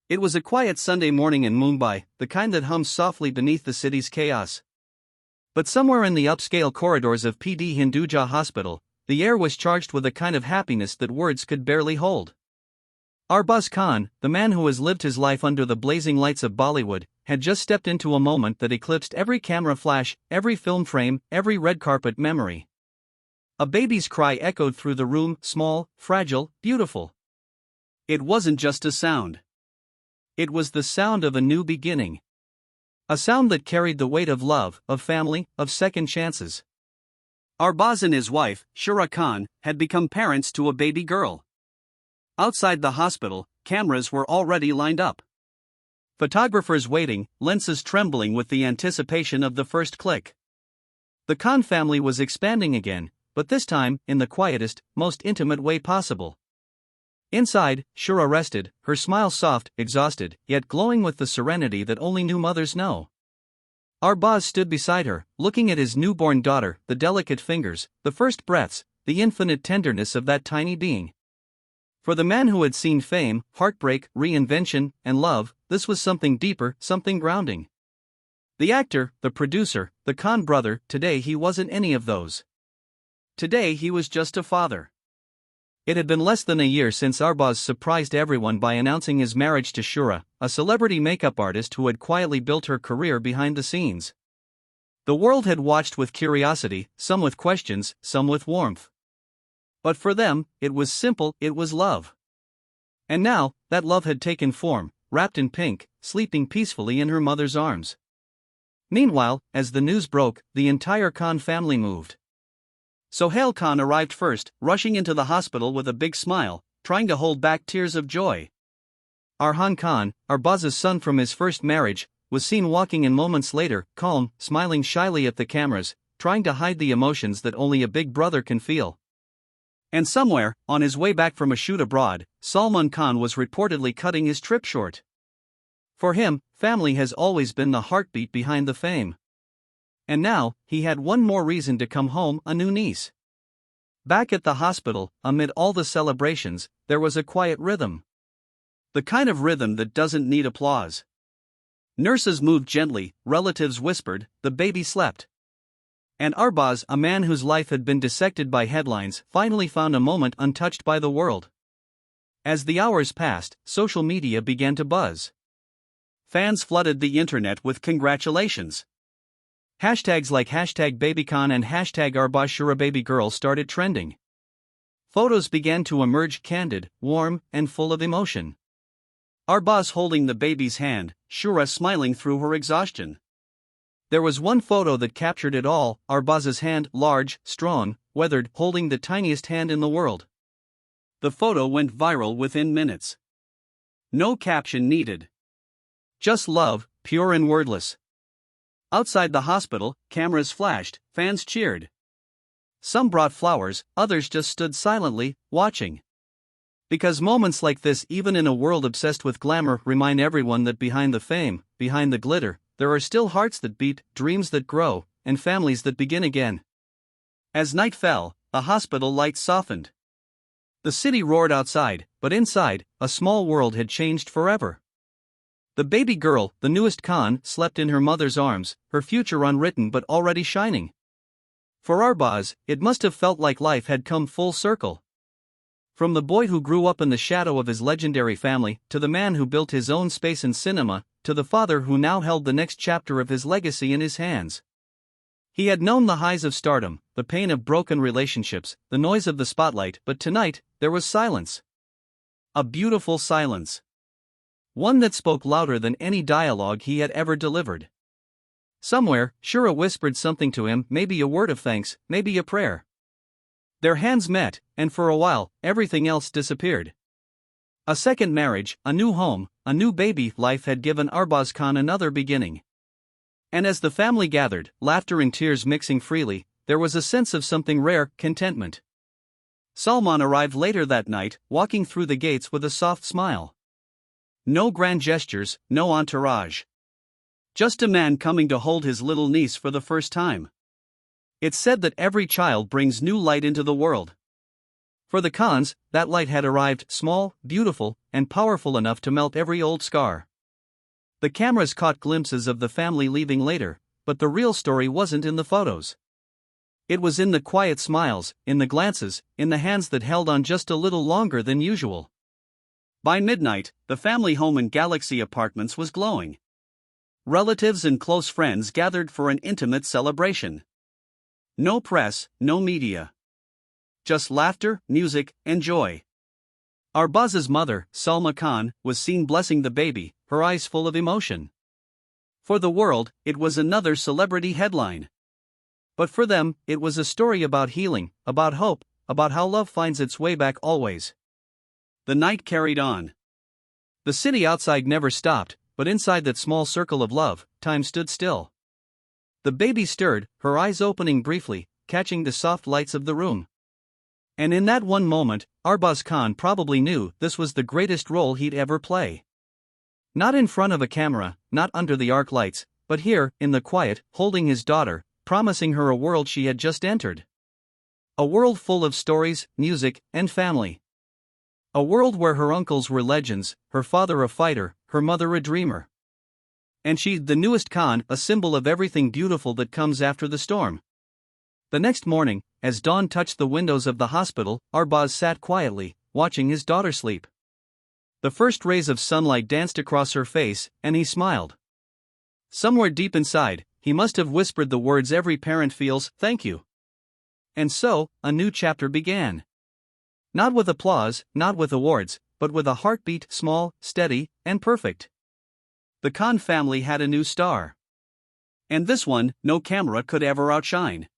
It was a quiet Sunday morning in Mumbai, the kind that hums softly beneath the city's chaos. But somewhere in the upscale corridors of PD Hinduja Hospital, the air was charged with a kind of happiness that words could barely hold. Arbaaz Khan, the man who has lived his life under the blazing lights of Bollywood, had just stepped into a moment that eclipsed every camera flash, every film frame, every red carpet memory. A baby's cry echoed through the room, small, fragile, beautiful. It wasn't just a sound. It was the sound of a new beginning. A sound that carried the weight of love, of family, of second chances. Arbaaz and his wife, Sshura Khan, had become parents to a baby girl. Outside the hospital, cameras were already lined up. Photographers waiting, lenses trembling with the anticipation of the first click. The Khan family was expanding again, but this time, in the quietest, most intimate way possible. Inside, Sshura rested, her smile soft, exhausted, yet glowing with the serenity that only new mothers know. Arbaaz stood beside her, looking at his newborn daughter, the delicate fingers, the first breaths, the infinite tenderness of that tiny being. For the man who had seen fame, heartbreak, reinvention, and love, this was something deeper, something grounding. The actor, the producer, the Khan brother, today he wasn't any of those. Today he was just a father. It had been less than a year since Arbaaz surprised everyone by announcing his marriage to Sshura, a celebrity makeup artist who had quietly built her career behind the scenes. The world had watched with curiosity, some with questions, some with warmth. But for them, it was simple, it was love. And now, that love had taken form, wrapped in pink, sleeping peacefully in her mother's arms. Meanwhile, as the news broke, the entire Khan family moved. Sohail Khan arrived first, rushing into the hospital with a big smile, trying to hold back tears of joy. Arhaan Khan, Arbaaz's son from his first marriage, was seen walking in moments later, calm, smiling shyly at the cameras, trying to hide the emotions that only a big brother can feel. And somewhere, on his way back from a shoot abroad, Salman Khan was reportedly cutting his trip short. For him, family has always been the heartbeat behind the fame. And now, he had one more reason to come home, a new niece. Back at the hospital, amid all the celebrations, there was a quiet rhythm. The kind of rhythm that doesn't need applause. Nurses moved gently, relatives whispered, the baby slept. And Arbaaz, a man whose life had been dissected by headlines, finally found a moment untouched by the world. As the hours passed, social media began to buzz. Fans flooded the internet with congratulations. Hashtags like #BabyKhan and #Arbaaz Sshura Baby Girl started trending. Photos began to emerge candid, warm, and full of emotion. Arbaaz holding the baby's hand, Sshura smiling through her exhaustion. There was one photo that captured it all, Arbaaz's hand, large, strong, weathered, holding the tiniest hand in the world. The photo went viral within minutes. No caption needed. Just love, pure and wordless. Outside the hospital, cameras flashed, fans cheered. Some brought flowers, others just stood silently, watching. Because moments like this, even in a world obsessed with glamour, remind everyone that behind the fame, behind the glitter, there are still hearts that beat, dreams that grow, and families that begin again. As night fell, the hospital lights softened. The city roared outside, but inside, a small world had changed forever. The baby girl, the newest Khan, slept in her mother's arms, her future unwritten but already shining. For Arbaaz, it must have felt like life had come full circle. From the boy who grew up in the shadow of his legendary family, to the man who built his own space in cinema, to the father who now held the next chapter of his legacy in his hands. He had known the highs of stardom, the pain of broken relationships, the noise of the spotlight, but tonight, there was silence. A beautiful silence. One that spoke louder than any dialogue he had ever delivered. Somewhere, Sshura whispered something to him, maybe a word of thanks, maybe a prayer. Their hands met, and for a while, everything else disappeared. A second marriage, a new home, a new baby, life had given Arbaaz Khan another beginning. And as the family gathered, laughter and tears mixing freely, there was a sense of something rare, contentment. Salman arrived later that night, walking through the gates with a soft smile. No grand gestures, no entourage. Just a man coming to hold his little niece for the first time. It's said that every child brings new light into the world. For the Khans, that light had arrived, small, beautiful, and powerful enough to melt every old scar. The cameras caught glimpses of the family leaving later, but the real story wasn't in the photos. It was in the quiet smiles, in the glances, in the hands that held on just a little longer than usual. By midnight, the family home in Galaxy Apartments was glowing. Relatives and close friends gathered for an intimate celebration. No press, no media. Just laughter, music, and joy. Arbaaz's mother, Salman Khan, was seen blessing the baby, her eyes full of emotion. For the world, it was another celebrity headline. But for them, it was a story about healing, about hope, about how love finds its way back always. The night carried on. The city outside never stopped, but inside that small circle of love, time stood still. The baby stirred, her eyes opening briefly, catching the soft lights of the room. And in that one moment, Arbaaz Khan probably knew this was the greatest role he'd ever play. Not in front of a camera, not under the arc lights, but here, in the quiet, holding his daughter, promising her a world she had just entered. A world full of stories, music, and family. A world where her uncles were legends, her father a fighter, her mother a dreamer. And she, the newest Khan, a symbol of everything beautiful that comes after the storm. The next morning, as dawn touched the windows of the hospital, Arbaaz sat quietly, watching his daughter sleep. The first rays of sunlight danced across her face, and he smiled. Somewhere deep inside, he must have whispered the words every parent feels, "Thank you." And so, a new chapter began. Not with applause, not with awards, but with a heartbeat, small, steady, and perfect. The Khan family had a new star. And this one, no camera could ever outshine.